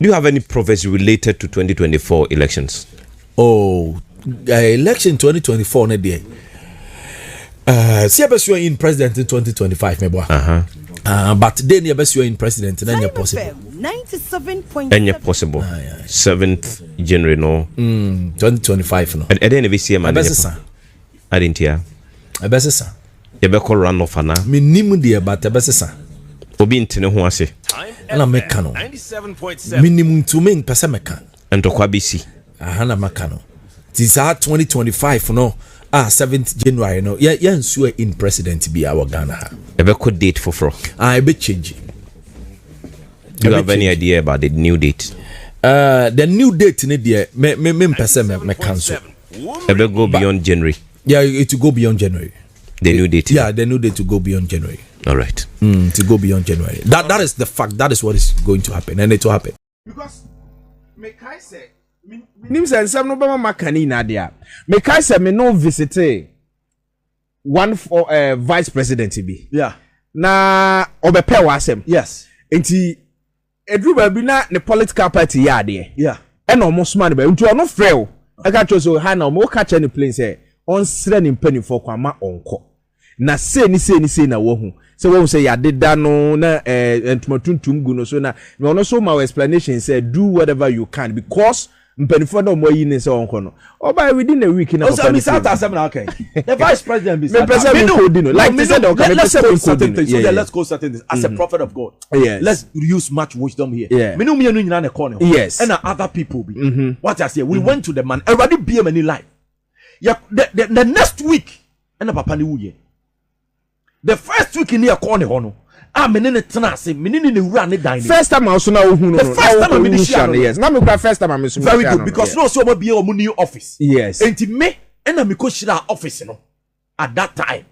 Do you have any prophecy related to 2024 elections? Oh, election 2024 ne dey. See you in president in 2025 me boy. But then you best you in president and then possible. 97.7 possible. 7th January no. 2025 no. And then we see man. I didn't hear. I best say. You be call run off ana. Minimum there but I best say. Obi ntene ho ase. Na meka no. 97.7. Minimum to me pese meka. Ntokwa bisi. Na meka no. This 2025 no. 7th January no. Yeah sure in president be our Ghana. You be code date for I be change. Do you have any idea about the new date? The new date ne there me pese me cancel. You be go beyond January. Yeah, it to go beyond January. The new date. Yeah, the new date to go beyond January. All right. To go beyond January. That is the fact. That is what is going to happen, and it will happen. Because me kai say nim say nsem no bema makani na dia. Me kai say me no visit one for vice president bi. Yeah. Na obepe wasem. Yes. Enti edru ba bi na ne political party ya de. Yeah. E no mo sma ne ba. Nti ono frɛ I got to so ha na mo catch any plane say on sre ni mpanifo kwa ma onko. Na say ni na wo hu. So when we say ya did that no na entumatuntum gu no so na me ono so my explanation say do whatever you can because mpanifo no mo yi ni say onko no. Oba within a week na papa. So Mr. Asem okay. The vice president be like they said okay let's go certain things. So let's go certain things as a prophet of God. Yes. Let's use much wisdom here. Yeah. Me no me nyina na corner. Yes. And other people be. What I say we went to the man already be many life. Yeah, the next week and papa ni wuye. The first week in here corner hono. Menene tena se menene ne wura ne dan. First time I also na hu no. The first time I mean yes. Na me kwa first time I mean very good because no so omo be omo new office. Yes. Enti me na me ko shira office no at that time.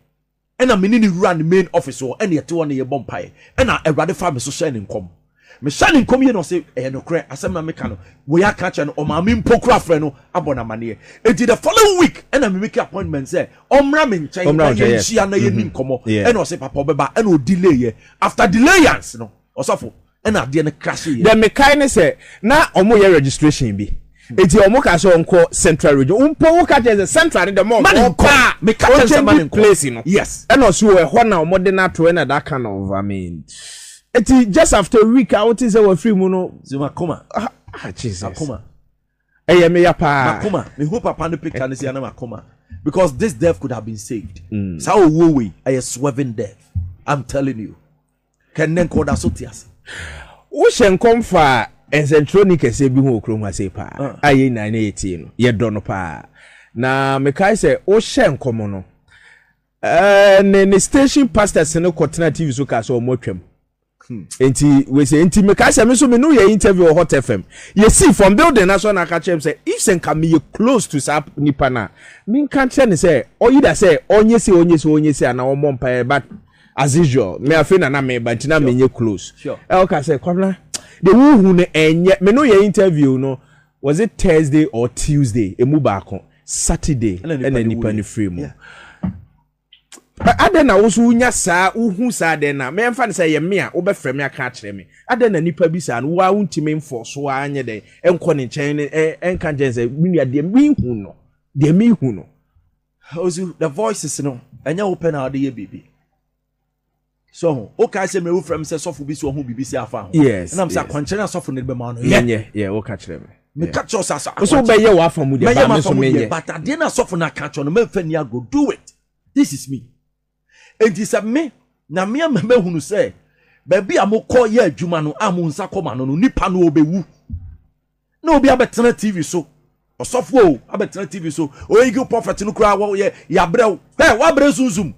Na menene wura ne main office o na yete wona ye bompae. Na Awurade fa me so share ne nkom. Me share ne nkom ye no say no kre asem na me ka no. We ya catch no o ma me mpokura frɛ no abona mane. Enti the following week na me make appointment say omra me nkyɛn na ye nhyia na ye ni nkomo. Na o say papa obeba na o delay ye. After delayance no osofo na ade ne crash ye. The mechanic say na omo ye registration bi. Eti omo ka so onko central region. Umpo wo ka je central the more pa me catch some man place no. Yes. And also we ho na omo de na to na that kind of eti just after a week I want to say we free mu no. Zuma koma. Jesus. Makoma. Eye me ya pa. Makoma. Me hope papa no picture ne say na makoma. Because this death could have been saved. So wo I swerving death. I'm telling you. Can then call that so tias. Wo hyen kom fa encentronic ese bi hu okrom ase pa. Aye 918 no. Ye do no pa. Na me kai say wo hyen kom no. Ne station pastors no kotena TV so ka so mo twam. Enti we say enti me ka say me so me no ye interview on Hot FM. You see from building na so na ka chem say if sen can me close to sap nipa na me kan tell say or either say onye say na o mpa but as usual me afei na me but na me close. Sure. Okay say kwabla the hu ne enye me no ye interview no was it Thursday or Tuesday emu ba ko Saturday and nipa ni free mu. Adena wo so nya saa uhu saa den na me mfa ne say ye me a wo be frɛ me aka kyerɛ me adena nipa bi saa no wa untime mfo so anye den enko ne nkyɛn ne enka nkyɛn say me nua de me hu no de me hu no ozu the voices no enya wo pɛ na ade ye bibi so o ka say me wo frɛ me say sofo bi so ho bibi si afa ho yes na me say kwankyerɛ na sofo ne be ma no ye wo ka kyerɛ me ka kyerɛ so asa so be ye wo afa mu de ba me so me ye but ade na sofo na ka kyerɛ no me mfa ni ago do it this is me. And he said, me, na me hunu say, baby, I'm call ye Jumano, Amunsa Comano, Nipa no bewu. No be a better TV so. Or software, a better TV so. Or you go prophet no cry, ya brew. Hey, what brezum?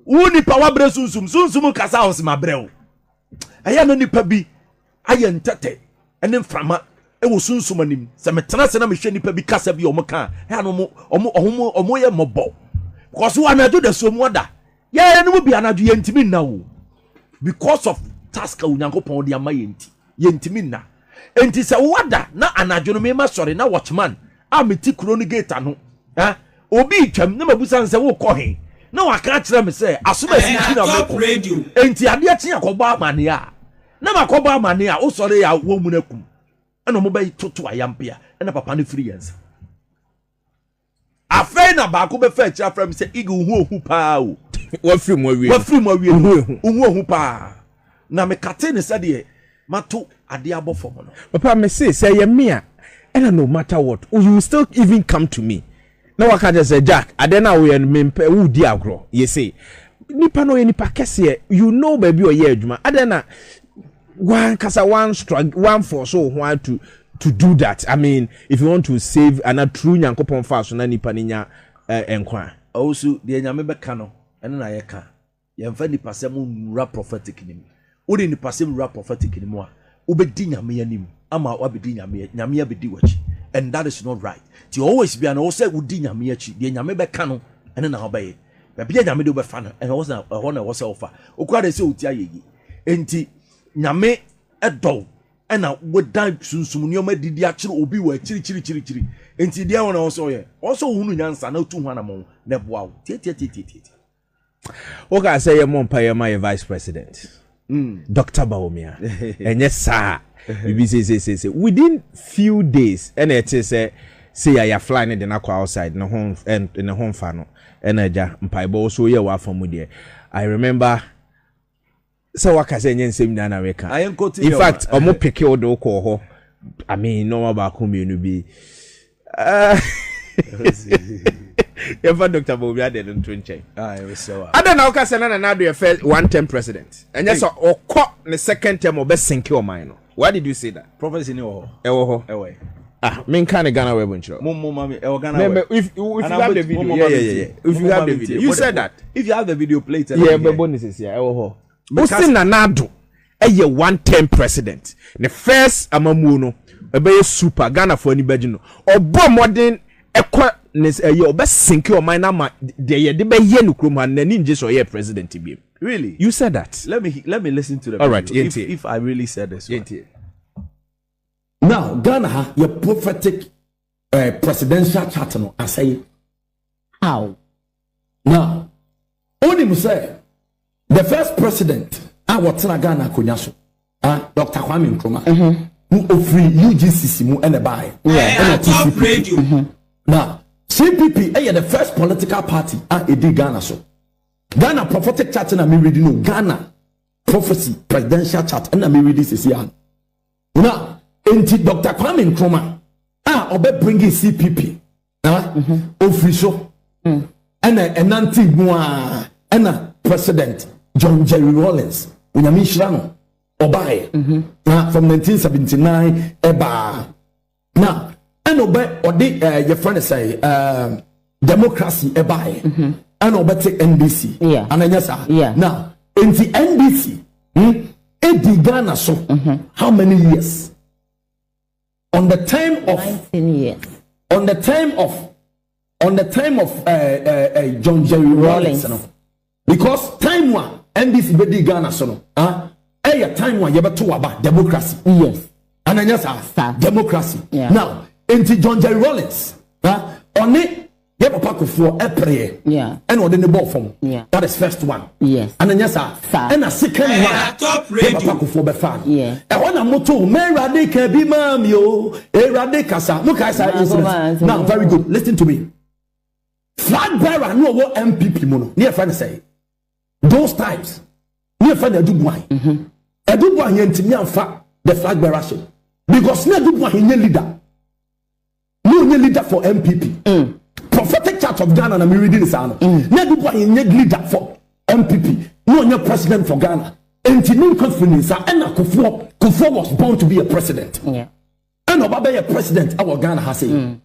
Unipa wa brezum, Zunzum Casaus, my brew. I am no nipa bi, I am tate, and then from it was soon summoning. Some transana machine nipa bi casabi or moka, and or moya mobo. Because who anadu the so mother. Yeah, no be anadu yentimi now. Because of task unyankopon de ama yentimi na. Enti se wada na anadu no me ma sori na watchman. Ameti kroni gate ano. Obi twam na mabusa nse wo kɔ he. Na waka kire me se asoma si na me. Enti ade akye akoba amane a. na makoba amane a wo sori ya wo mu nakum ena mo be toto ayampia ena papa no free yensa afei na ba ko be fa chi afra mi se igi hu ohu pa o wa free mo awie hu ohu pa na me kate ne sade mato ade abofo mo no papa me say ye me a ena no matter what you will still even come to me na waka just say Jack adena we en mempe wo di agro ye say nipa no ye nipa kese you know baby o ye adwuma adena one struggle one force so want to do that. I mean, if you want to save and a true nyankopon fast na nipa nya enkwa also de nyame beka no ene na ye ka ye mfa nipa sem nura prophetic nim wo de nipa sem nura prophetic nim a wo be di nyame anim ama wo be di nyame ya be di wachi and that is not right. To always be an wo say wo di nyame achi de nyame beka no ene na ho ba ye bia nyame de wo be fa no and wo say wo say ofa okura de say otia ye enti nyame edo ena wodan sunsum nioma didi akire obi wa chiri enti dia wona wo so ye also hunu nyansa na tu hwana mo na boa wo tie okay say ye mon pa ye my vice president Dr. Baumia enye sa bibi say within few days ena it say ya fly ne na kwa outside no home and in the home fa no ena ja mpaibo so ye wa famu de I remember so waka say nyensem na America in fact omo pick you do ko ho I mean no ba ko mienu bi yeah for Dr. Bobia de nto nchen I was so ada na waka say na do your first one-term president and yes okọ the second term obe sinke o man no why did you say that prophecy ni ho ewo me kan Ghana we bonchiro mummo mami Ghana if you have the video yeah if you have the video you said that if you have the video play it yeah but bonuses yeah ewo ho Osin Nanado eye one-term president the first amamu no ebe super Ghana for anybody no obo modern ekwa nes eye obe sinke o man na ma de ye de be ye no krom han nani nje so ye president bi really you said that let me listen to the all right if I really said this now Ghana your prophetic presidential chart no I say how now only mu say the first president what's in Ghana konyaso Dr. Kwame Nkrumah who offer UGCC mu and buy top radio now CPP the first political party did Ghana so Ghana prophetic chart na me reading no Ghana prophecy presidential chart na me reading this here now enti Dr. Kwame Nkrumah obe bringing CPP offer so and nanti bua and president John Jerry Rawlings unyami shirano obaye from 1979 eba now and obe odi your friend say democracy ebaye and obe take NBC and anyasa now in the NBC edi Ghana so how many years on the time of 19 years on the time of John Jerry Rawlings because time one NBC bedi Ghana so no time one you beto about democracy yes and then yes democracy now into John Jerry Rawlings on it ye papa ko for prayer and on the ball form that is first one yes and then yes and a second one top radio papa ko for be fan yeah and when am moto me rade ka bi mam yo rade kasa look I say incident now very good listen to me flag bearer no wo MPP mo no near friend say those times near friend Edubuan Edubuan yentimi amfa the flag bearer ship because na Edubuan he leader no leader for MPP prophetic church of Ghana na me reading this ano na Edubuan he leader for MPP no president for Ghana enti no confidence and Kufuor was born to be a president and Obaba a president our Ghana has say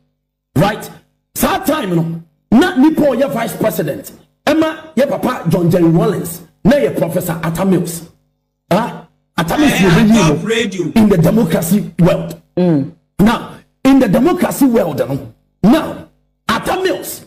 right that time no not nipo your vice president Emma your papa John Jerry Rawlings na your professor Atamils Atamils radio in the democracy world now in the democracy world now Atamils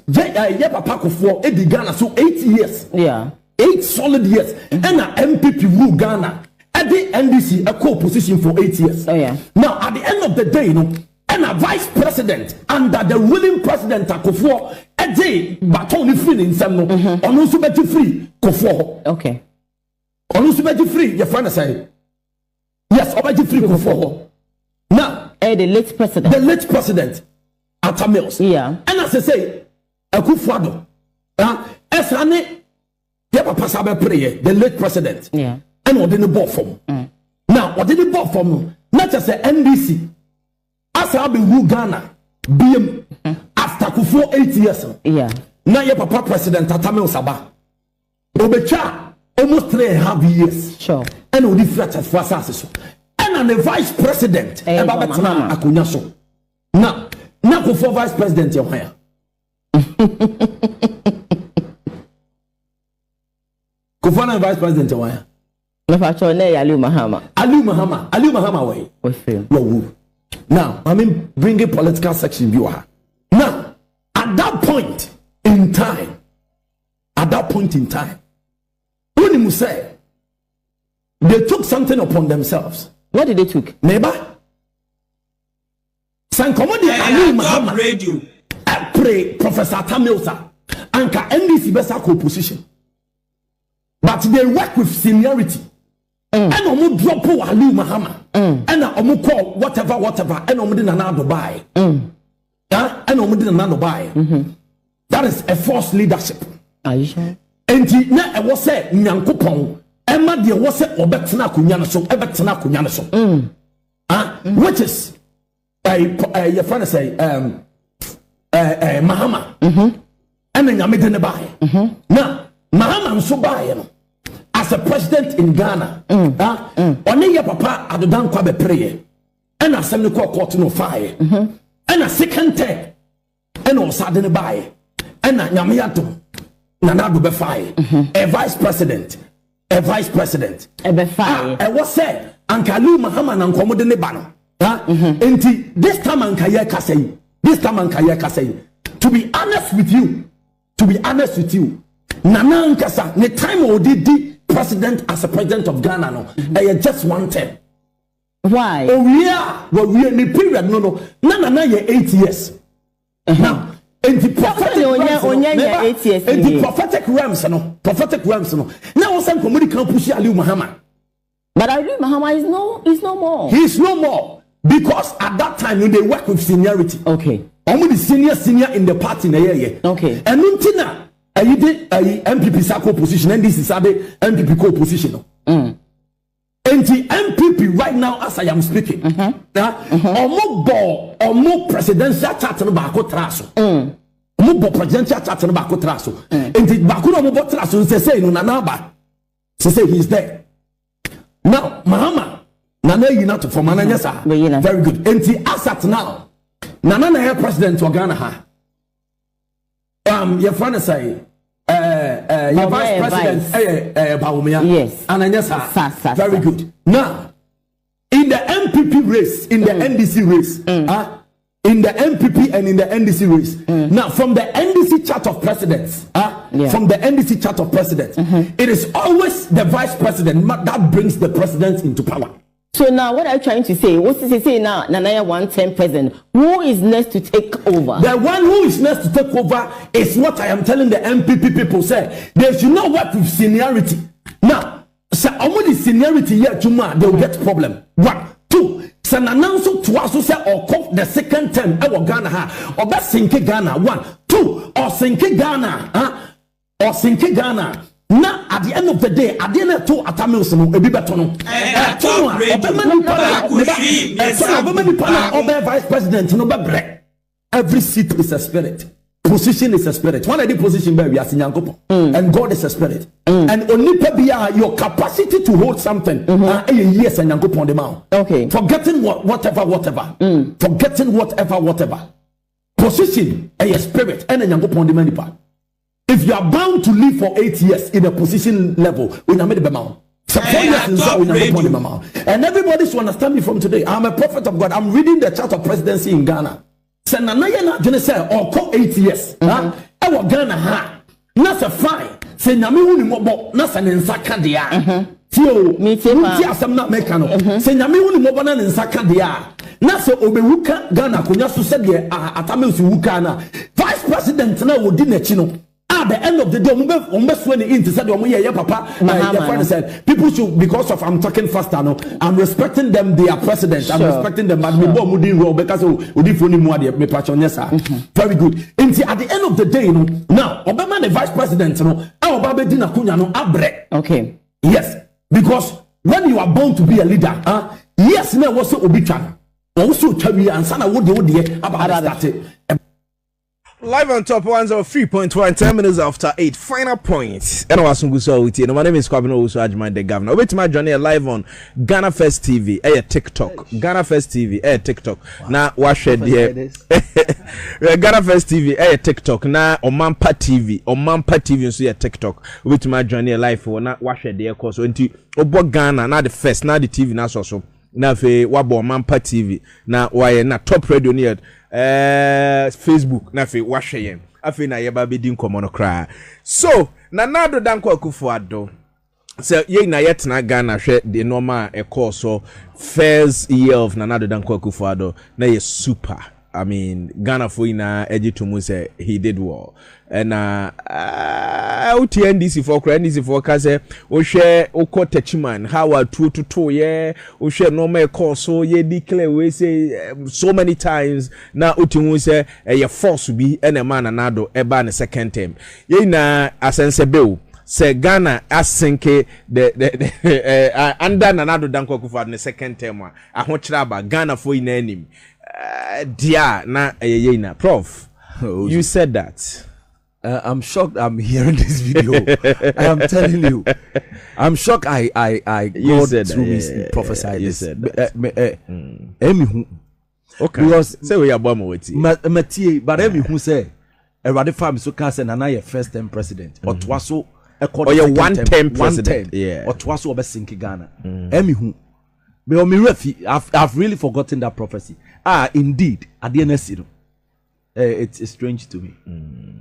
your papa Kufuor edi Ghana so 8 years 8 solid years and a MPP rule Ghana at the NDC a co-position for 8 years now at the end of the day you know and a vice president under the ruling president Kufuor a day baton free in some on also be free Kufuor okay on also be free your friend say Yes, obaji free for. Now, the late president. The late president, Atta Mills. Yeah. And as I say, Akufo-Addo. Esane, papa sabe prayer, the late president. Yeah. And what did the ball from? Now, what did the ball from? Not just a NDC. As I be who Ghana, BM, after Kufuor 8 years. Yeah. Now, your papa president, Atta Mills Aba. Obecha, almost 3.5 years. Sure. And all the threats as far as and the vice president Ebabetana Akunya so now Kufuor vice president your hire Kufuor vice president your hire Aliu Mahama way now I mean bring a political section view now at that point in time when you say they took something upon themselves. What did they took? Neighbor. Sankomodi Ali Muhammad radio. Pray Professor Tamilsa. Anka NDC best opposition. But they work with seniority. And omu drop Ali Muhammad. And omu call whatever. And omu didn't know buy. And omu didn't know buy. That is a false leadership. Are you sure? And na I was say Nyankopon. Emma de was it obetna kunya so ebetna kunya so which is your friend say Mahama and then nyame de buy now Mahama so buy as a president in Ghana only your papa adodan kwa be pray and assembly court no fire and a second term and on sudden buy and nyame atom nana do be fire a vice president I was said, Ankalu Muhammad and Komodo Nebano. This time Ankaya Kasei. To be honest with you, Nana Nkasa, the time the president as a president of Ghana, no, just one term. Why? Oh, yeah, well, we are in the period, no, Nana, 8 years. Now, in the prophetic realms, no. Now, some community can push Aliu Muhammad. But Aliu Muhammad is no more. He is no more because at that time when they work with seniority. Okay. Only the senior in the party in the year. Okay. And Nuntina, I did MPP Sako position, and this is a MPP co-position. And the MPP right now, as I am speaking, or more presidential chat no bako traso. More presidential chat no bako traso. And the bako no bako traso say no nanaba. Say he's there. Now, Mahama, Nana you not for Mananyasa. Very good. And the asset now. Nana na president of Ghana ha. Your friend say your vice president Baumia. Yes. Ananyasa. Very good. Now, in the MPP race, in the NDC race, in the MPP and in the NDC race. Now, from the NDC chart of presidents, from the NDC chart of presidents, it is always the vice president that brings the president into power. So now, what are you trying to say? What is he saying now? Nanaya 110 president. Who is next to take over? The one who is next to take over is what I am telling the MPP people. Say they should not work with seniority. Now, so only seniority here tomorrow they will get problem. 1, 2. So announce to us say or come the second term. Our Ghana ha or best sinke Ghana 1, 2 or sinke Ghana or sinke Ghana. Now at the end of the day, at the end of 2 atamils no ebi betono. Vice president no be every seat is a spirit. Position is a spirit. One of the position where we are seeing and God is a spirit. And only your capacity to hold something. Yes, and Yankopon the mouth. Okay. Forgetting whatever. Forgetting whatever. Position a spirit and Yankopon the manipa. If you are bound to live for 8 years in a position level, we are made the mouth. And everybody should understand me from today. I'm a prophet of God. I'm reading the chart of presidency in Ghana. Say Nanaya na jene say or call 8 years. Ewa Ghana ha. Na se fine. Say nyame hu ni mobo na se ne nsaka dia. Tio ti asem na meka no. Say nyame hu ni mobo na ne nsaka dia. Na se obewuka Ghana konya so se de atame osi wuka na. Vice president na wodi na chi no. now at the end of the day almost when the into said your papa your friend said people should, because of I'm talking faster now, I'm respecting them, they are president, I'm respecting them, but me moving wrong because very good. And at the end of the day, you know, now Obama the vice president, you know, Obama dina kunya no abre. Okay. Yes, because when you are born to be a leader, yes, now was so obitran. Also, tell me, and sana what they about that. Live on top 103.1, 10 minutes after 8. Final points. And I was with you. My name is Kwabino also Ajman the Governor. Wait my journey live on Ghana First TV, TikTok. Ghana First TV, TikTok. Now watch it there. Ghana First TV, TikTok. Now Omampa TV, so TikTok. Wait my journey live for now watch it there cause when Obo Ghana, now the first, now the TV now so. Na fe wabo Mampa TV na waye na top radio near Facebook na fe wahwe yen afi na ye ba bedi nkomo no kra so na nado danko Akufo-Addo so ye na yetna Ghana hwe the normal course so first year of Nana Danko Akufo-Addo na ye super. I mean, Ghana for ina Ejitumu say he did well. And NDC for kaze o share o ko techiman how are 2 yeah o share normal course so ye declare we say so many times na utimu say ye force be and a man anado eba na second term ye na asense bew say Ghana asenke the under Nana Danko Akufo-Addo the second term a ho kira Ghana for ina anim dia na na Prof. You said that. I'm shocked I'm hearing this video. I am telling you. I'm shocked I God through me prophesied this. Okay. Because say we are bomb with you. But Emi who say Erade fam so can say Nana your first time president. Or twaso or your one term president. Yeah. Or twaso obesinki Ghana. Emi who I've really forgotten that prophecy. Indeed, at the NSC, it's strange to me.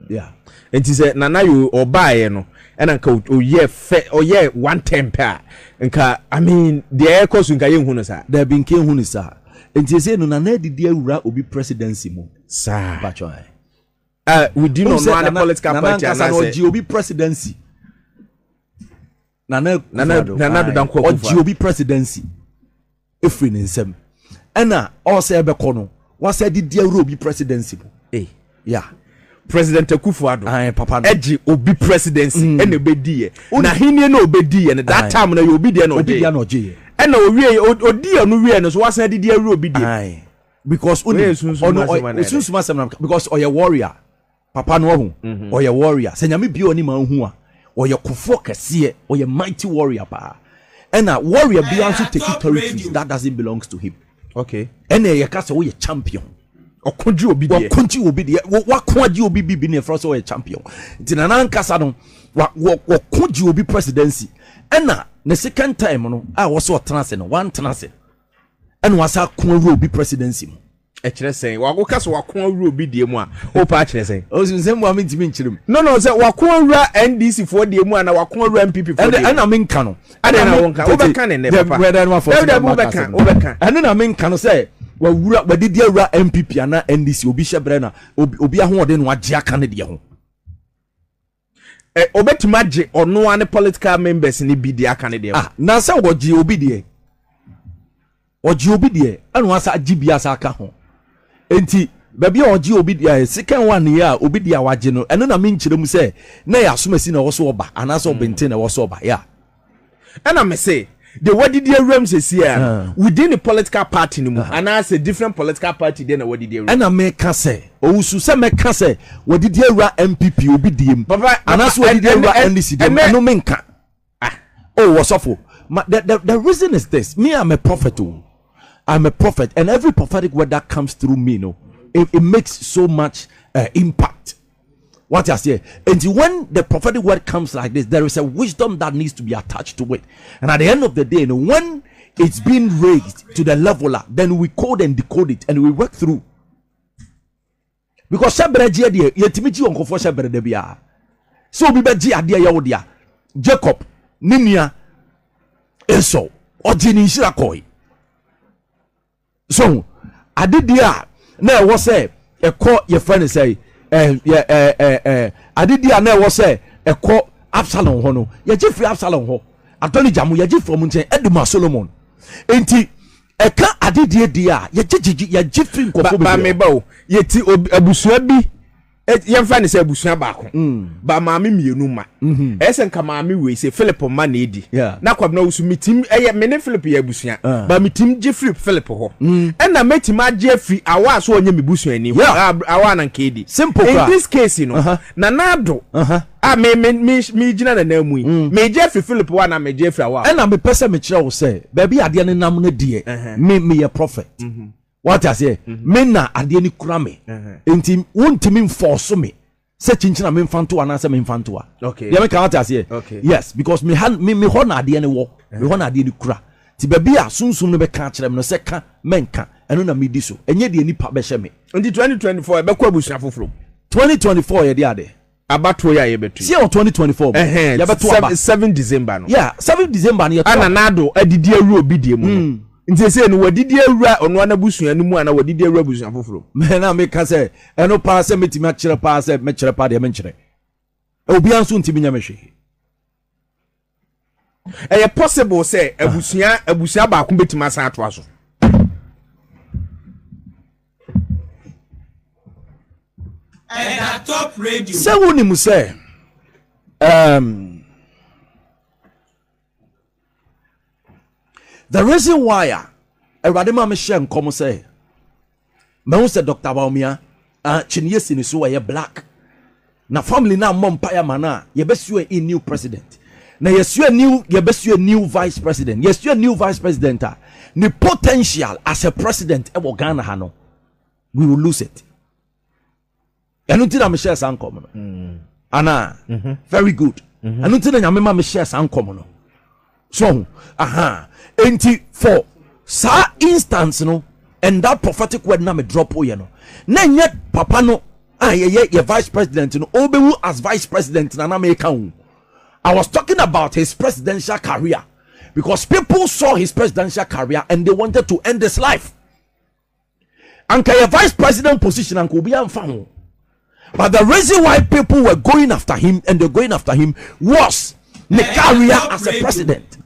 Yeah. And he said, Nana, you or buy, no, and uncle, one temper. And I mean, the air course in Kayun Hunasa, there have been King Hunisa. And he said, Nana, the dear will be presidency. Sir, we do not know the political party. Nana, will be presidency. Nana, don't will be presidency. If we need some. Ena also Bekono was said the Robi presidency. Yeah. President Akufo-Addo. Papa. Edgy obi presidency and obedi. Na hini no obedi and that time na you obedi no obedi. And no we odi no we no so was said the obedi. Because because oya warrior. Papa no hu. Oya warrior. Se nyame bi oni man hu a. Oya kufo kese, oya mighty warrior pa. And a warrior be also taking territories that doesn't belong to him. Okay. And a cast away a champion. Or could you be there? Could you be there? What could you be being a first away champion? Tinan Casadon, what could you be presidency? And the second time, I was so transit, one transit. And was our could be presidency. Actually saying, well, what will be the one? Oh, patch saying, oh, same one means him. No, say, Wakura NDC for the one, Wakura MPP, and I'm in Cano. I don't know, Overcan and and then I'm in Cano say, well, what did you MPP and NDC, Obisha Brenner, Obia more than what Jack Canadian? Obet magic or no one political members in the BDA Canadian. Now, so what GOBD or GOBD and once a GBS account. Enti baby oji obi second one year obi dia waje no eno na me nkyerem say na ya asomasi na wo so oba anaso obente na wo so oba yeah and I say the what did you rem say here within the political party no and I say different political party then what did you and I make say owusu say make say what did you ra MPP obi diem anaso what did you ra NDC dem no menka oh wasofo the reason is this me I'm a prophet. I'm a prophet, and every prophetic word that comes through me, it makes so much impact. What I say, and when the prophetic word comes like this, there is a wisdom that needs to be attached to it. And at the end of the day, when it's being raised to the leveler, then we code and decode it, and we work through. Because so we Jacob, Ninia, Esau, or Shirakoi. So I did there. Now was say a call your friend say adidi ana e wo say ekọ Absalom ho no ye je free Absalom ho Attorney General ye je from nchen Eduma Solomon enti eka adidi di a ye je free nkofo ba me ba o ye ti abusua bi ye mfa ne se abusua ba ko ba maame mienu ma ese nka maame we se Philip ma na edi na kwabna wusu mitim eye me ne Philip ye abusua ba mitim je free Philip ho na metim agye free awa so onye mebusua ni ho awa na nka edi simple in this case na nado me gina na na mu yi me je free Philip wa na me je free awa na me pese me kire wo say ba bi ade ne nam na die me ye prophet what I say me na ade ni kura me enti wontimi enforce me say chinchina me mfanto ana say me mfanto okay ya me ka what I say yes because me ho na ade ni wo me ho na ade ni kura ti ba bi a sunsum no be ka kire me no say ka menka eno na me di so enye de nipa be hye me enti 2024 be kwa busia foforo 2024 ye de ade abato ya ye betu see on 2024 ya betu aba 7 December no yeah 7 December no ana nado adidi awru obidie mu nti se no wadidi awura ono na busua no mu ana wadidi awura busua foforo me na me ka se eno pa se metimi akire pa se me kire pa de me nkire obi anso ntimi nya me hwe eye possible say abusua ba ko betimi asa ato aso and at top radio se woni mu se the reason why everybody ma me share nkom say me hu say Dr. Baumia chinye sini so ye black na family na empire mana ye besu a new president na yesu a new vice president yesu a new vice president the potential as a president e Ghana ha no we will lose it enu ti na me share san nkom no ana very good enu ti na nyame ma me share san nkom no so enti for sa instance no and that prophetic word na me drop o ye no na nye papa no ye vice president no obewu as vice president na me kan I was talking about his presidential career because people saw his presidential career and they wanted to end his life anka ye vice president position anka obi amfa ho but the reason why people were going after him and they're going after him was the career as a president.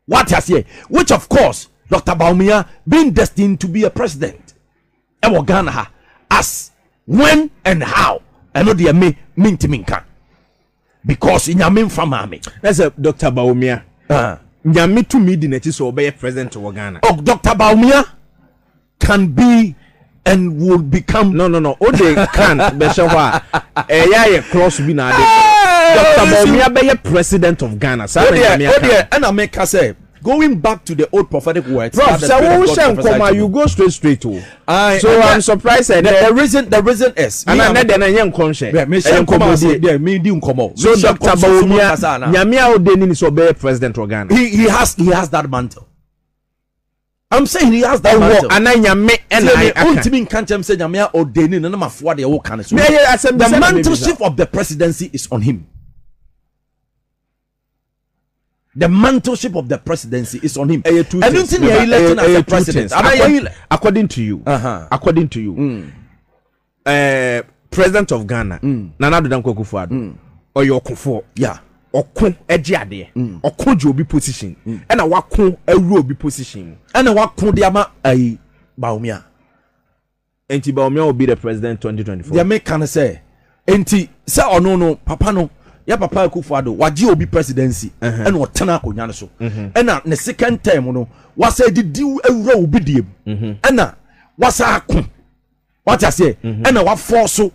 What has here? Which of course, Dr. Baumia being destined to be a president. Ewo Ghana as when and how. I know the me minti minka. Because in your main family. That's a Dr. Baumia. Nyame to me dineti so be president of Ghana. Oh, Dr. Baumia can be and will become no o they can be sure yeah cross be na Dr. Baumia be president of Ghana and I make say going back to the old prophetic words Prof, so you go straight to so I'm surprised the reason is and I then yen conscience me di nkomo so Dr. Baumia nyame odeni so be president of Ghana he has that mantle. I'm saying he has that mantle. And I ultimate can't say Nyamia or Deni and Mafua de Okan. The mantleship of the presidency is on him. The mantleship of the presidency is on him. I don't think he elected as a president. According to you, president of Ghana, Nana Danko Kufuor, or your Kufuor, yeah. Okun ejiade okun je obi position na wakun ewu obi position na wakun de ama ai Baumia enti Baumia will be the president 2024 they make can say enti say ono no papa no ya papa Akufo-Addo waje obi presidency na otena akonya no so na ne second term no wasa didi ewura obi diem na wasa akun what I say na wa force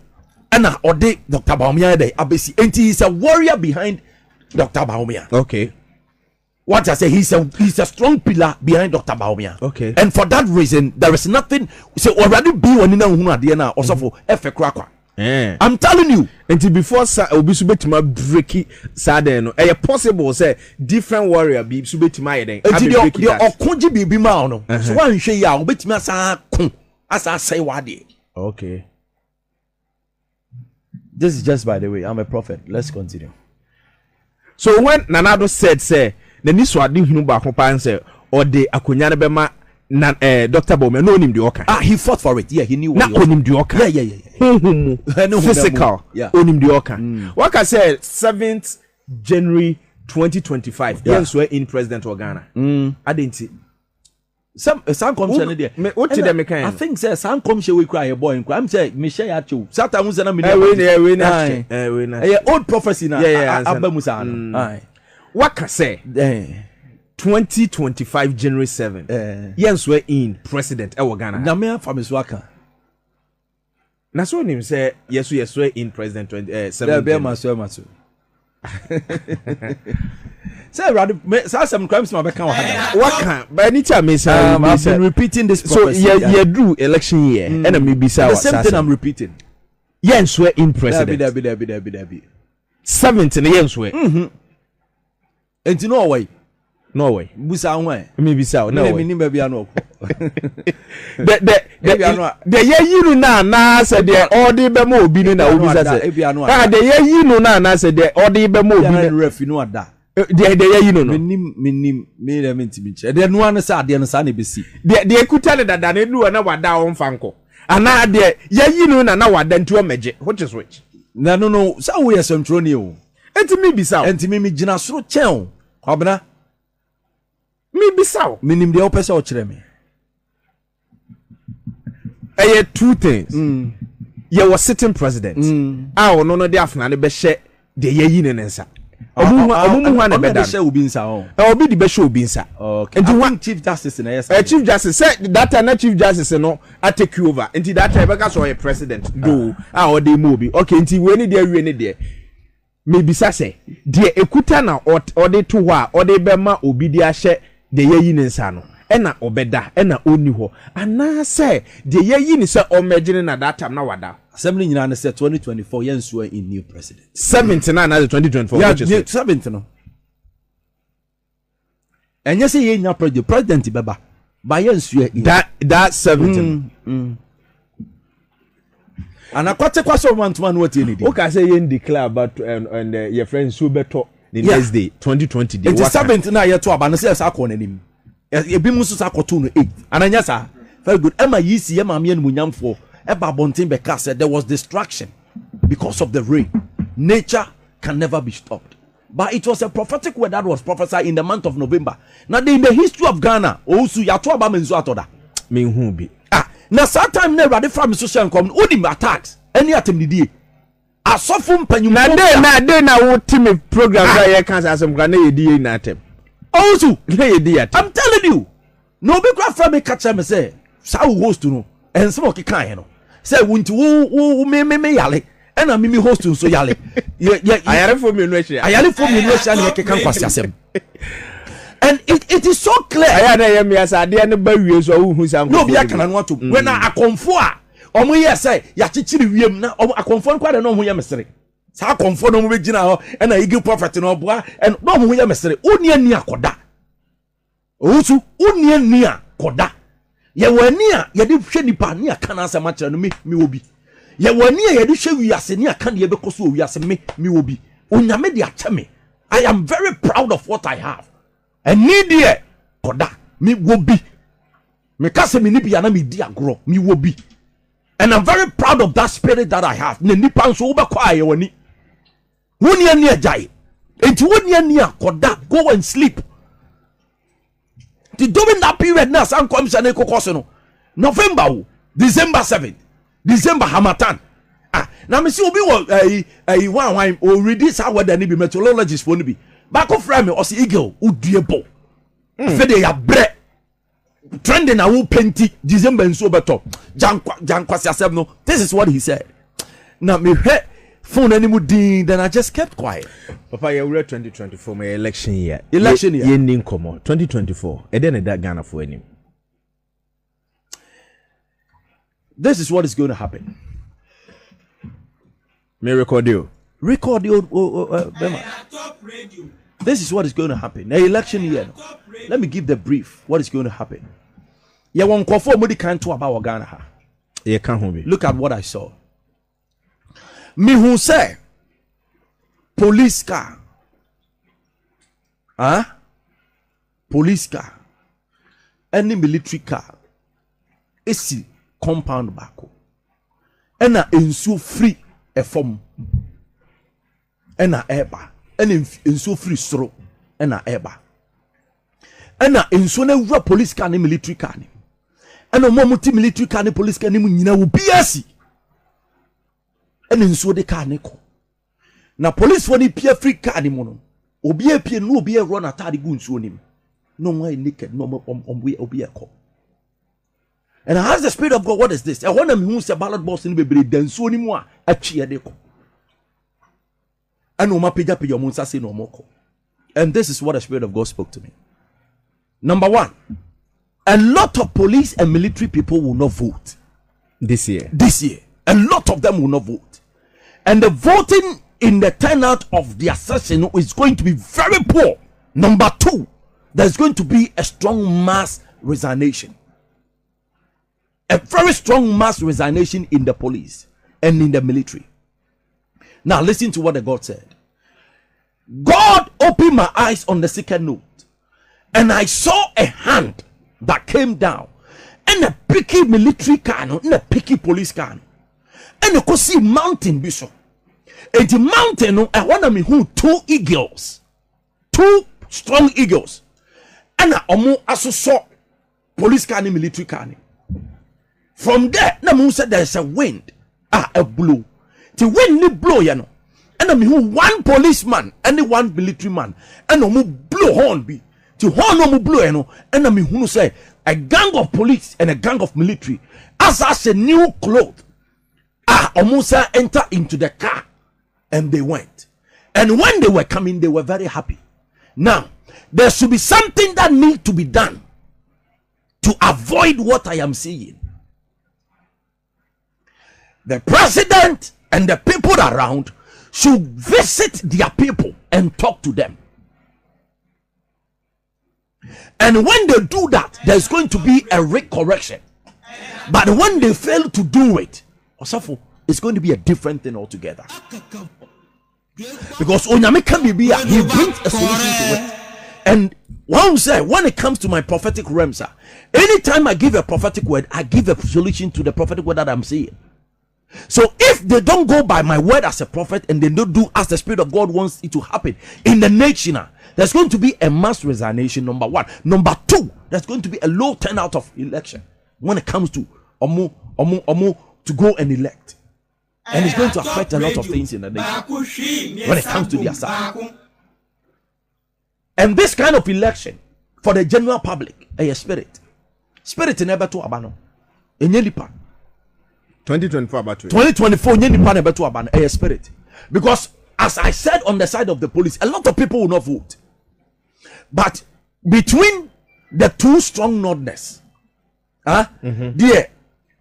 na ode Dr. Baumia dey abesi enti he's a warrior behind Dr. Baumia. Okay. What I say, he's a strong pillar behind Dr. Baumia. Okay. And for that reason, there is nothing. So already be one in a also for F. I'm telling you. Until before Obisubetima breaky Sadeno, a possible say different warrior be Subetima then. Until Okunji be mao. So one say ya Obetima as I say wadi. Okay. This is just by the way. I'm a prophet. Let's continue. So when Nanado said say the niswadi hunu ba ko pan say or de akonya ne bema na Dr. Bowman no nim the oka. He fought for it. Yeah, he knew what he was. Onim the oka. Yeah. Physical. Yeah. Onim the oka. What I said 7th January 2025. Yes, we're in President of Ghana. I didn't see. Some commission there. What did they I think say some commission we cry a boy. I'm say Michelle Yachu. Satan was an old prophecy now. Yeah. What can say? 2025 January 7. Yes, we're in President of Ghana. Na me from his waka. Na so him say yes we're in President 7. Be maso. Say some crimes ma beka what can but anytime me say I've been repeating this prophecy. So yeah drew election year and maybe say the same thing I'm repeating. Yes we're in President. Be 7th and yes we're and you know why Norway. Busa why? Maybe so. No. Me ni baby ano. The year you na said the order be mo obi na obi say. The year you na said the order be mo obi na ref no ada. The year you no. Me dem ntimi che. The no an say ade no sa na be si. The ekuta le dada na nu na wada on fanko. Ana the year you na wada nti o meje. Which is which? No. Sa we asomtro ni o. Entimi bisa. Entimi mi gina soro chen. Obna me bisaw minim de opese o kire me two things you was sitting president no de afna ne be hye de yeyi ne nsa omumu na be da be obi nsa o obi di be hye obi nsa okay and one chief justice na yes chief justice said that na chief justice no I take you over until that time because so president do o de mo obi okay until we ni de maybe say de ekuta na o de to wa o de be ma obi di ahye de yeyi ne nsa no ena obeda ena oni ho ana say de yeyi ni say o megine na that time na wada assembly nyina na say 2024 yenso in new president 79 na 2024 yeah 70 no enye say ye nya president beba ba yenso that 70 and akwate kwaso mantuma no what any day okay say ye declare about and your friends so beto the next day 2020 day it is 70 na ye to aba no say sa akọ nanim e bi musu sa akọ to no 8 ananya sa very good ema yisi ye maame enu nyamfo e ba bonten be ka said there was distraction because of the rain. Nature can never be stopped, but it was a prophetic word that was prophesied in the month of November. Now in the history of Ghana also ya to aba menzo atoda me hu bi na that time na rade from social come odi attacks any atem didie asofo mpanyum na de na wo team program that ye can asem kwa na ye die na atem also na ye die atem I'm telling you no be gra from me catch me say sa host no en some okay kan no say wunti wo me yale ena me host so yale ayare for me no ehia na ke kan kwasi asem and it is so clear aya na ye me asa de ne ba wie so hu san no be aka na no to when akonfo a omo ye say ya chichiri wiem na akonfo nkwa de no hu ye mesere sa akonfo no mo be gina ho ena igi prophet no boa and no mo hu ye mesere oni ani akoda osu oni ani akoda ye wani a ye de hwe nipa ni aka na asema kire no me obi ye wani a ye de hwe wiase ni aka de be koso wiase me obi onyame de ache me. I am very proud of what I have. And need ye koda me wobi me kase me nipa na me di agro me wobi, and I'm very proud of that spirit that I have. Ne nipa nso wo be kwa ye wani woni ani ajai enti woni ani akoda go and sleep. The during that period na san commission ekokoso no November December 7th December Hamatan na me see obi wo wan already sa weather ni bi meteorologist for ni bi back of frame o see eagle uduebo fede ya bre trending na wo penti December nso beto jankwa siasem no. This is what he said. Now me phone animu din, then I just kept quiet. Papa, you read 2024 my election year. Election year. Ye nin komo 2024. E den that Ghana for any. This is what is going to happen. Me record you. Record you. This is what is going to happen. The election year. Let me give the brief. What is going to happen? You won't conform with the kind to about Ghana. You can't. Look at what I saw. Me who say police car. Police car. any military car esi compound bako ena ensuo free efom ena eba ena ensuo free soro ena eba ena ensuo na wura police car ne military car ne ena mo muti military car ne police car ne mu nyina wo biasi ena ensuo de car ne ko na police for the pia free car ne mo no obi apie no obi run atade gu nsuo nim no one naked no obi ko. And I asked the Spirit of God, what is this? I want them who say ballot box in the baby dansuo ni mu a achie de ko. And no ma peja peja mo nsa say no more ko. And this is what the Spirit of God spoke to me. Number 1, a lot of police and military people will not vote this year. A lot of them will not vote. And the voting in the turnout of their session is going to be very poor. Number 2, there's going to be a strong mass resignation. A very strong mass resignation in the police and in the military. Now listen to what the God said. God opened my eyes on the second note, and I saw a hand that came down, and a picky military car, and a picky police car, and you could see mountain bishop. And the mountain, I want me who 2 eagles, 2 strong eagles, and I also saw police car and military car. From there, na said there's a wind, a blow. The wind ni blow, you know. And I mean, 1 policeman and 1 military man, and no blow horn be. The horn no blow, you know. And I mean, who say a gang of police and a gang of military, as a new cloth, almost enter into the car, and they went. And when they were coming, they were very happy. Now, there should be something that needs to be done to avoid what I am seeing. The president and the people around should visit their people and talk to them. And when they do that, there's going to be a recorrection. But when they fail to do it, it's going to be a different thing altogether. Because Onyame can be here, he brings a solution to it. And one say, when it comes to my prophetic realms, anytime I give a prophetic word, I give a solution to the prophetic word that I'm saying. So if they don't go by my word as a prophet and they don't do as the Spirit of God wants it to happen in the nation, there's going to be a mass resignation, number 1. Number 2, there's going to be a low turnout of election when it comes to omo to go and elect. And it's going to affect a lot of things in the nation when it comes to their side. And this kind of election for the general public, a spirit never to abano. 2024 about 2024 never to abano a spirit. Because as I said on the side of the police, a lot of people will not vote. But between the 2 strong nordness, dear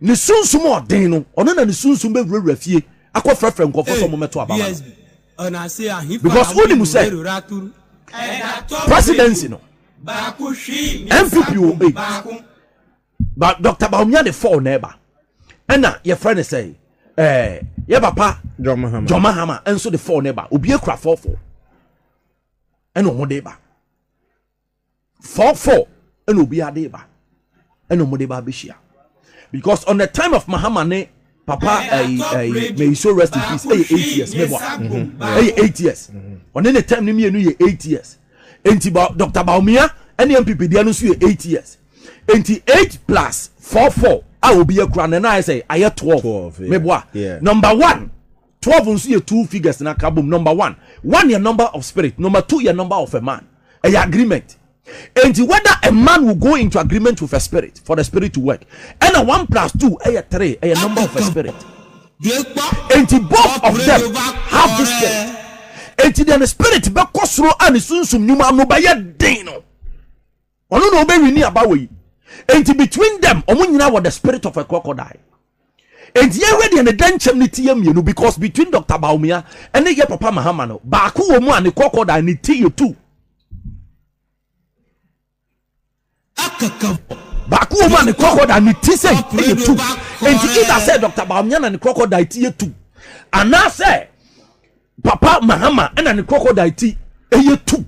ni sunsumo odeno ono na ni sunsum be wurafie akofrefre nkofo so mometo ababa because who mu say presidency no MPP o but Dr. Baumia the 4 neighbor ena your friend say ye papa John Mahama enso the 4 neighbor obi ekura 44 ena omo dey ba 44 ena obi ade ba ena omo dey ba beshia. Because on the time of Mahamane, Papa, may he so rest in peace, 8 years, 8 years. On any time, you knew 8 years. And Dr. Baumia, and the MPP, they are 8 years. And 8 plus 44, I will be a crown, and I say, I have 12. Yeah. Number 1, 12 will see 2 figures in a kaboom. Number 1, 1 your number of spirit. Number 2 your number of a man. A agreement. And whether a man will go into agreement with a spirit for the spirit to work, and a 1 plus 2, a 3, a number of a spirit, and both of them have this spirit, and then the spirit back through and soon some new man no by a dino. Or no baby near Bowie, and between them, Omunina was the spirit of a crocodile. And ye ready and the den chimney you know, because between Dr. Baumia and the Papa Mahamano, Baku Omo and the crocodile need you too. Baku woman the crocodile ni tise you too. And either say Dr. Baumia and the crocodile tie too. And now say Papa Mahama and the crocodile tie you too.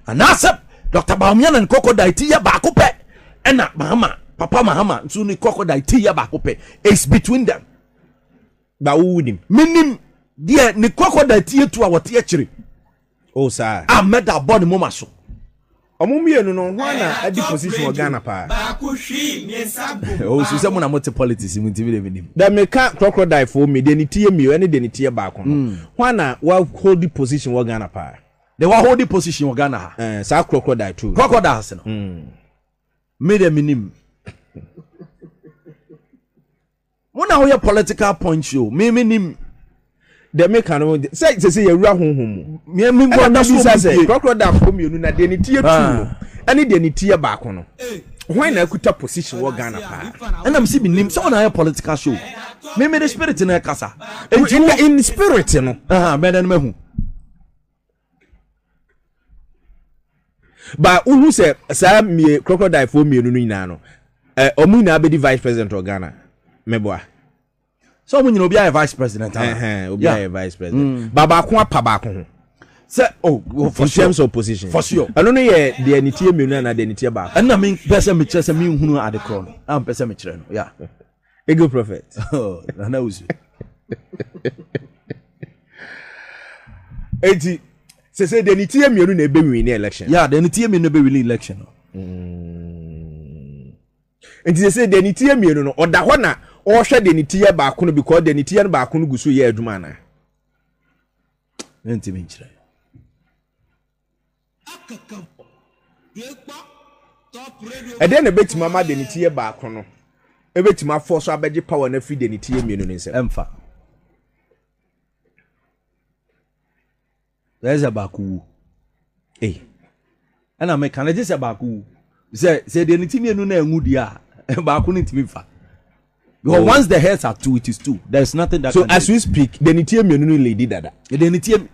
And now say Dr. Baumia and the crocodile tie baku pe ena mahama papa mahama nso ni crocodile tiya ba ko pe. It's between them. Ba wudim. Minim dia ni crocodile tiye tu a wote akire. Oh sir. A meda body moma so. Omumienu no hwana adi position wa Ghana pa. Ba ku hwi mi sabo. Oh so say mo na mote politics mu TV de nim. Da meka crocodile for me de ni tie mi ene de ni tie ba ko no. Hwana wa hold the position wa Ghana pa. They were holding position wa Ghana ha. Sa crocodile too. Crocodiles no. Me de minim. Mona we political point show. Me nim. The make no say yewura honhom Me go na bisa say crocodile for me na de ni tie too. Ani de ni tie ba ko no. When na kuta position wa Ghana pa. And I'm see nim so na political show. Me the spirit na kasa. In spirit no. Me den me hu. Ba uhu se sa me crocodile for me no nyina no omu na be di vice president of Ghana meboa so omu nyina obi a vice president obi a vice president baba ko apa ba ko ho say for terms of position for sure ano no ye de anitie menu na de anitie ba and na me person me chese me hunu ade kro no am person me kire no yeah ego prophet oh na uzu eti say de nitie mienu na ebe win election. Yeah, de nitie mienu be win election. Enti say de nitie mienu no oda ho na o hwe de nitie ba ko no because de nitie no ba ko no guso ye aduma na. Enti me nkire. Ede na betima ma de nitie ba ko no. Ebetima force abeje power na free de nitie mienu no nsem. Emfa. There's a baku. Eh. And I make can just a baku. Say the nitimi no na engudia. Baku nitimi fa. Because once the heads are two, it is two. There's nothing that. So as we speak, the nitimi no lady dada. The nitimi.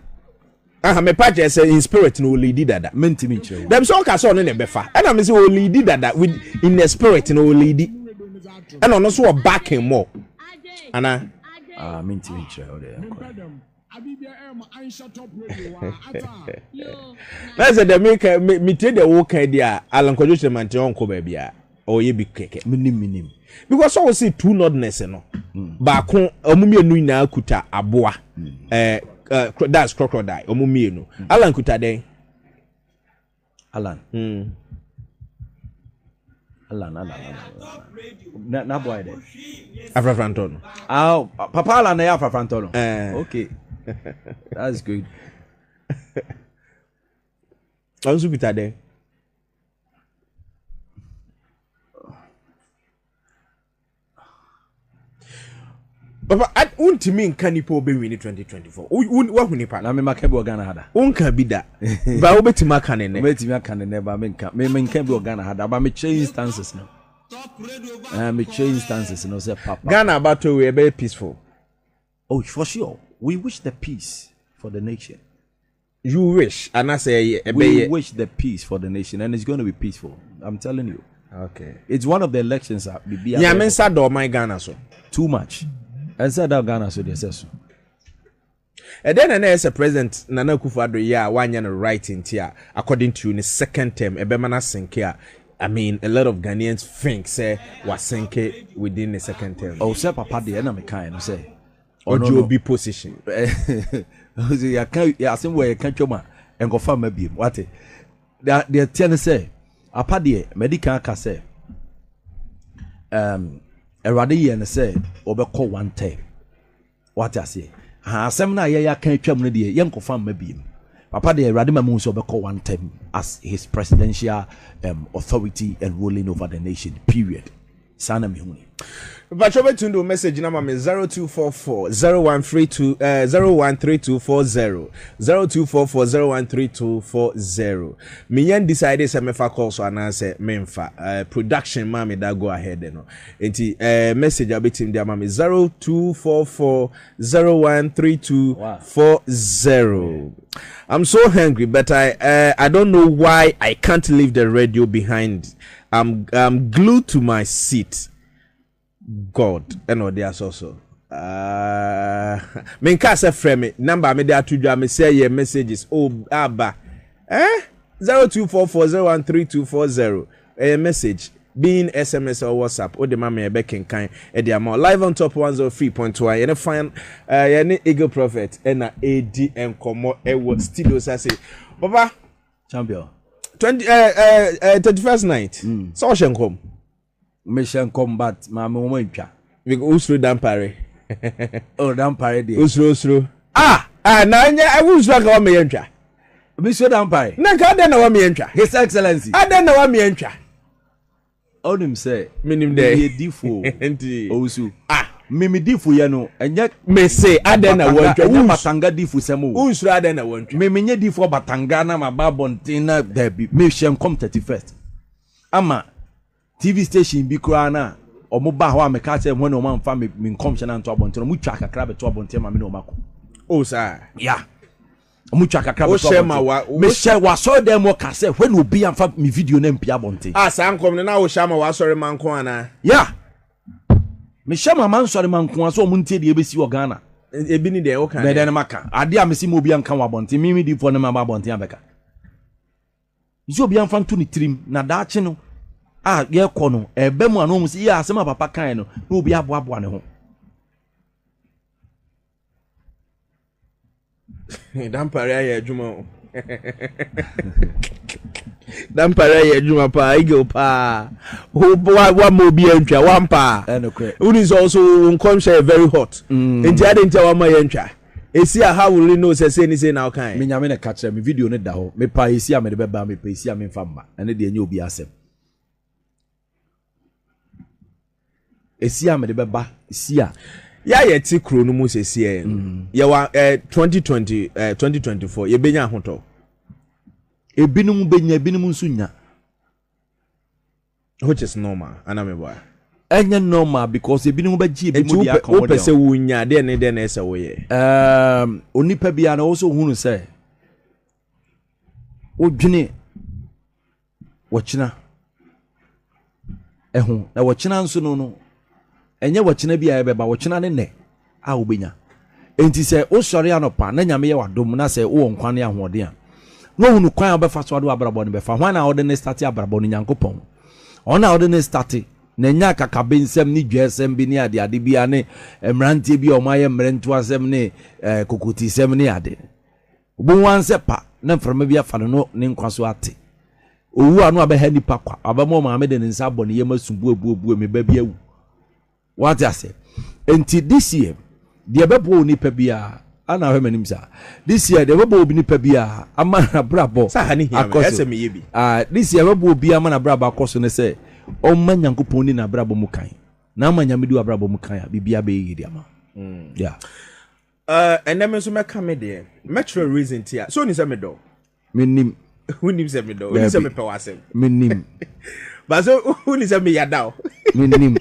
Me patch say in spirit no lady dada. Mentimi chere. Them so ka so no na befa. And I say o lady dada with in the spirit no lady. And ono so backing more. Ana. Mentimi chere o dey. That's the make me tell the work idea Alan Kojo Mante onko bia or ye bi keke minim because so we see two nodness no ba ko omumienu na kuta aboa that's crocodile omumienu Alan kuta den Alan na boy den Afrafranton papa Alan na Afrafranton okay. That's good. Also kuta den Papa at untimi nka nipa obewin 2024 wa hu nipa na me makabi Ghana hada unka bi da ba obetima aka ne obetima aka ne ba me nka me nka bi Ghana hada ba me change instances no me change instances no say papa Ghana battle we be peaceful. Oh, for sure. We wish the peace for the nation. You wish, and I say we wish the peace for the nation, and it's going to be peaceful. I'm telling you. Okay. It's one of the elections that be. Yeah, I mean, sad or my Ghana so too much. I said that Ghana so they say so. And then as a president, Nana Akufo-Addo, yeah, 1 year right in here, according to the second term, Ebemana Senke. I mean, a lot of Ghanaians think say was Senke within the second term. Oh, say Papa, the enemy kind say. Or you be position. You can't. Yeah, same way you can't choma and go farm maybe. What? The ten say. Apa de medical ka say. Erade ye ne say obekọ 1 term. What I say? Ha asem na ya kan twam no de ye nko farm maybe. Papa de Erade mamu so obekọ 1 term as his presidential authority and ruling over the nation. Period. Sana mi huni. Bachobe tundo message number me 0244 0132 013240 0244 me yan decide say me fa call so anase me mfa production ma me da go ahead no enti message abetim dia ma me 0244 013240. I'm so hungry, but I don't know why I can't leave the radio behind. I'm glued to my seat. God, and no, there's also. Me nkasa frame me number me there to do me say your messages. Oh, abba, 0244013240. A message. being SMS or WhatsApp o de ma me back in kind e de am live on top 103.1 you know fine you Eagle Prophet and na AD enkomo e wo studio say papa champion 31st night so shenkom me shenkom but ma me wo ntwa we go usro dampare oh dampare dey usro na nya I will usro ka o me ntwa me so dampare na ka de na wa me ntwa his excellency adan na wa me ntwa onim say minim de ye difo enti osu mimi difo ye no enye me say adan na wa ntwa enye batanga difo sem o usro adan na wa ntwa mimi nye difo batanga na ma babontin na dabi me hwem come 31st ama TV station bi kura na omo ba ho ameka say when o man fa me come chana nto abontin mu twa kakra be to abontin ma me no mako o sa yeah omu twa kakra o shema wa me share wa so dem o ka say when obi am fa me video na mpia bonte sa ankom na o shema wa sorry man ko ana yeah me shema man sorry man ko so omu ntie de ebesi o Ghana ebi ni de o kan me de na maka ade am si mo obi an kan wa bonte mi di fo na ma ba bonte abeka isi obi an fa ntu ni trim na da che no ye ko no ebe mu anu mu si ya asema papa kan no na obi aboabo ne ho dampare ya adwuma dampare ya adwuma pa Eagle pa wa mo bi antwa wampa who is also unconscious very hot enti ade ntia wa ma ya ntwa esi a how will you know say ni say na kan me nyame na ka kire me video ne da ho me pa esi a me de beba me pa esi a me mfa mma ene de enye obi asem esi a me de beba esi a ya yeti kro no mu sesie ya wa 2024 ye benya hoto ebinum benya ebinum nsunya which is normal aname boy enya normal because ebinum baji ebimu dia kan wo pese wunya de ne na ese wo ye onipa bia na wo so hunu se odwene wochina ehu na wochina nso no enye wochina bia ebeba wochina ne ne a obenya enti se o sori anopa na nyame ye wadom na se wo nkwane ahode a no hunu kwan obefa so ado abrabo ne befa hwan na ode ne start abrabo ne nyankopon ona ode ne start na nya kakabe nsem ni dwesem bi ni ade bia ne emrantie bi o maye mrentu asem ne kokoti sem ne ade obo wanse pa na mframa bi afa no ne nkwaso ate owu anu abeha nipa kwa abamo maame de ne nsa bɔ ne yema sumbu ebu me ba bi awu what I say enti this year de bebo nipa bia ana hwe manim sa this year de bebo obi nipa bia amana brabo sa ha ni hia ese me yebi this year bebo obi amana brabo akoso ne se o manyankopon ni na brabo mu kan na manyamedi wa brabo mu kan ya bibia be yidi ama yeah enem so me ka me de metro reason tia so ni se me do menim who se me do who se me pe wasem menim ba so who se me yadaw menim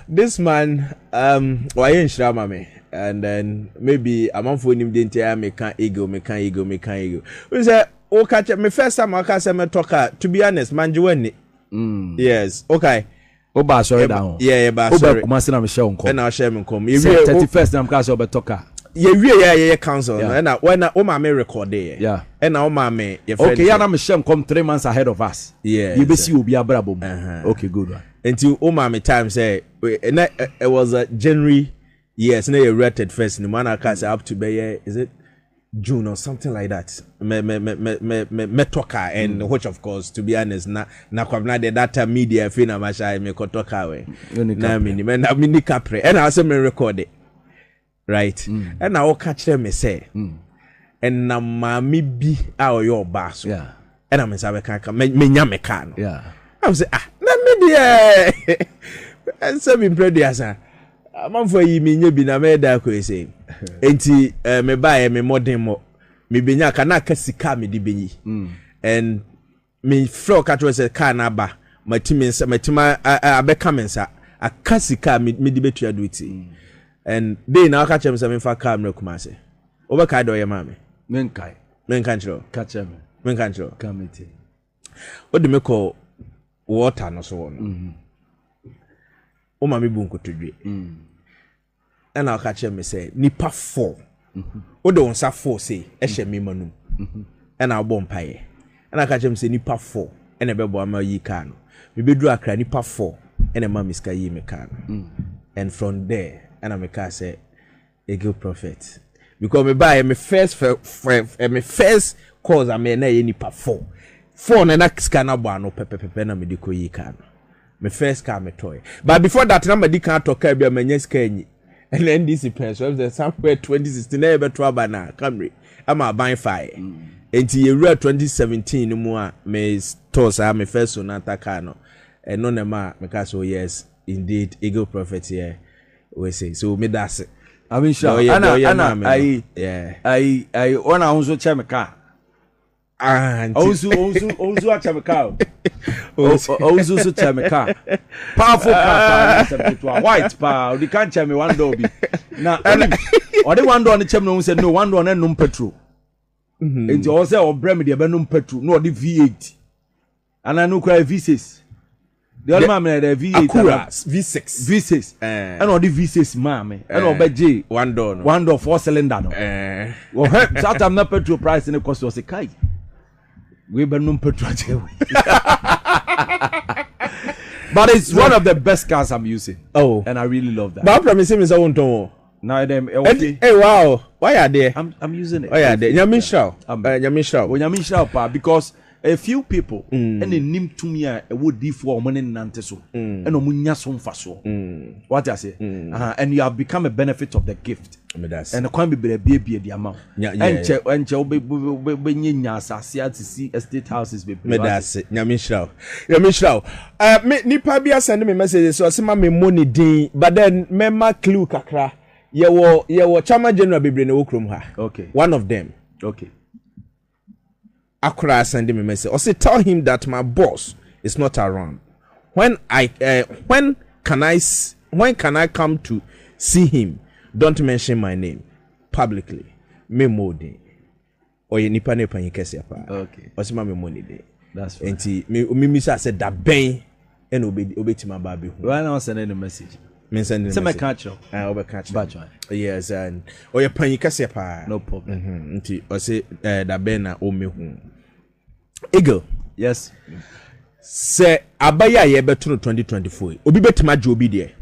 this man why inshira mame and then maybe amanfo nim de ntia me kan Eagle we say o catch me first time I can say me talk to be honest man jiwani yes okay o ba sorry down yeah ba sorry o ba kuma se na me share nkom na share me nkom 31st na mka so be talk ye council na when o ma me record there yeah and na o ma me your friend okay ya na me share come 3 months ahead of us yeah you be see obi abrabo okay good one until o ma me time say it was a January yes na you rated first no man I say up to be is it June or something like that me talker and which of course to be honest na kwabna the data media fee na masha me ko talker we na mini capre and I say me record it right and I will catch them me say and na mami bi a o your bass yeah and I say can me nya me can yeah I say na me there and so me produce amanfo yi me nya bi na me da ko say enti me buy me modern mo me benya ka na ka sika me di benyi and me flow ka to say car na ba matima abeka mensa aka sika me di betua do it and they na ka chem say me fa car me kuma say oba ka do ye ma me menkai menkanchro ka chem menkanchro kamete o de me ko water no so won o ma me bu nkotodwe and I'll catch him say nipa 4 o de onsa 4 say e hye me manum and I'll bomb pie and I catch him say nipa 4 ene bebo ama yi car no me bedru akra nipa 4 ene ma miska yi me car no and from there and I car say Eagle Prophet because me buy me first cause I me na ye nipa 4 na ska na bo ano pepepepe na me di ko yi car no me first car me toy but before that na me di kan to car bia manya ska anyi and NDC pen so the somewhere 2016 na be to aba na Camry ama ban fire enti ye 2017 mu a me store sa me first Sonata car no and no na ma me ka so yes indeed Eagle Prophet here we say so me that's it. I mean sure Anna I on also chemical also chemical also so chemical powerful car white power the can't tell me one door be now or the one door on the chemno said no one door and no petrol and you also or brem the benum petrol no the V8 and I know cry V6 the other man the V8 V6 and all the V6 mama and all J one door 4 cylinder no well that I'm not petrol price and the cost was a kai we benum petrol but it's one of the best cars I'm using and I really love that but I promise him is I won't know now them okay. Hey wow why are they I'm using it Nyamisha pa because a few people and they name to me a would D for money nante so and omunya so mfaso what I say and you have become a benefit of the gift and the can be baby the amount and be nya asase to see estate houses be me that's it Nyamisha me nipa bia send me messages so say me money din but then mema clue kakra ye wo chama general bebre na wokrom ha okay one of them okay Akura send me message. Or say tell him that my boss is not around. When can I come to see him? Don't mention my name publicly. Me mode. Or you nipa ne pan yekese pa. Okay. Or say me money day. That's fine. Enti me said that ben and obeti my baby. Why not send any message? Me send message. Say me catch you. Obe catch. Batch. Yes and or you pan yekese pa. No problem. Enti or say that ben na o me hu. Eagle. Yes. Say abaya ye beto 2024. Obi betima je obi de.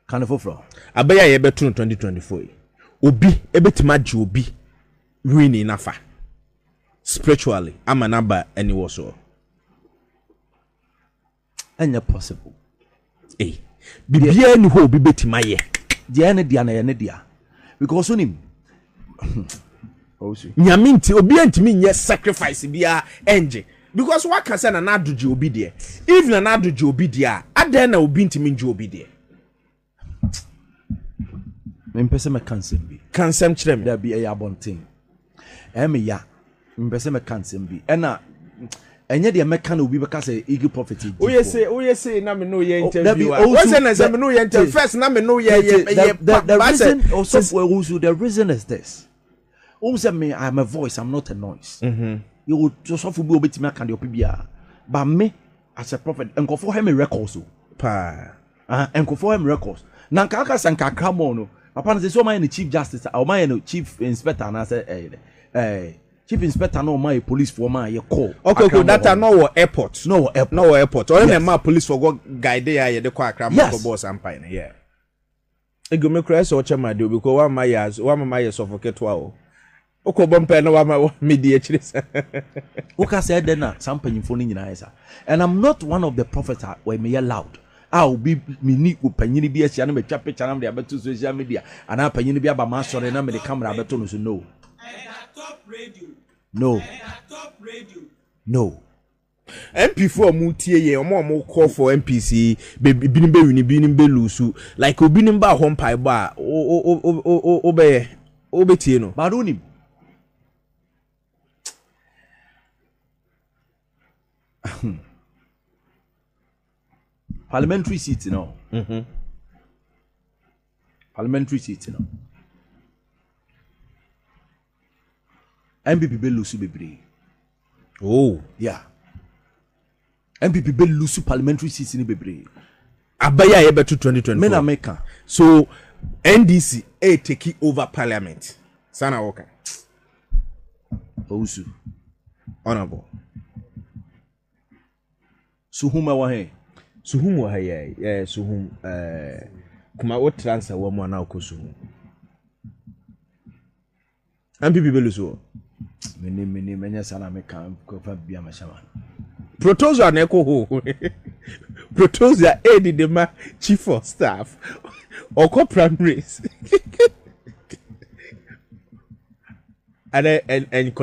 Kan foforo. Abaya ye beto 2024. Obi ebetima je obi win nafa. Spiritually, I'm an aba any so. Anya possible. Bibia ni ho obi betima ye. Dia na dia. Because onim Nyaminti obi antimi nye sacrifice bia enje because what can say na nadoje obi de if na nadoje obi de adan na obi ntimi nje obi de me pese me cancel bi cancel kire me da bi e abonten me ya me pese me cancel bi na enye de me kan obi be ka say Eagle Prophet oye say na me no ye interview what say na say me no ye interview first na me no ye the reason is this. Me, I'm a voice, I'm not a noise. You would just have to be able to make the opinion. But me, as a prophet, and go for him a records. And go for him records. Nankaka Sanka Kramono, upon the so my chief justice, or my chief inspector, and I said, chief inspector, no, my police for my call. Okay, that are no airport. No airport. Or any my police for go guide there, the quack boss and pine. Yeah. I go make crash or chama do because one my suffocate wow. Oko bompe na wa media chris. Oka said then na some panyimfo ni nyina esa. And I'm not one of the prophets where me loud. I'll be me ni panyini bi asia na me twa picture na me abeto social media. And panyini bi aba ma sore na me the camera abeto no so no. No. MP4 mu tie ye omo call for MPC binim be wini binim be lusu like obinim ba ho mpai ba obetie no ba do nim parliamentary seat no parliamentary seat no MPP be lusu bebre yeah MPP be lusu parliamentary seats in bebre abaya ye beto 2024 men America so NDC take over parliament sana woka Ousu honorable Suhum wa he. Suhum wa he Suhum kuma what transfer wa mo na ko Suhum. Am people belu so. Meni menya sana me kan ko fa bia ma shama. Protozoa na ko ho. Protozoa aid the ma chief of staff or primaries. And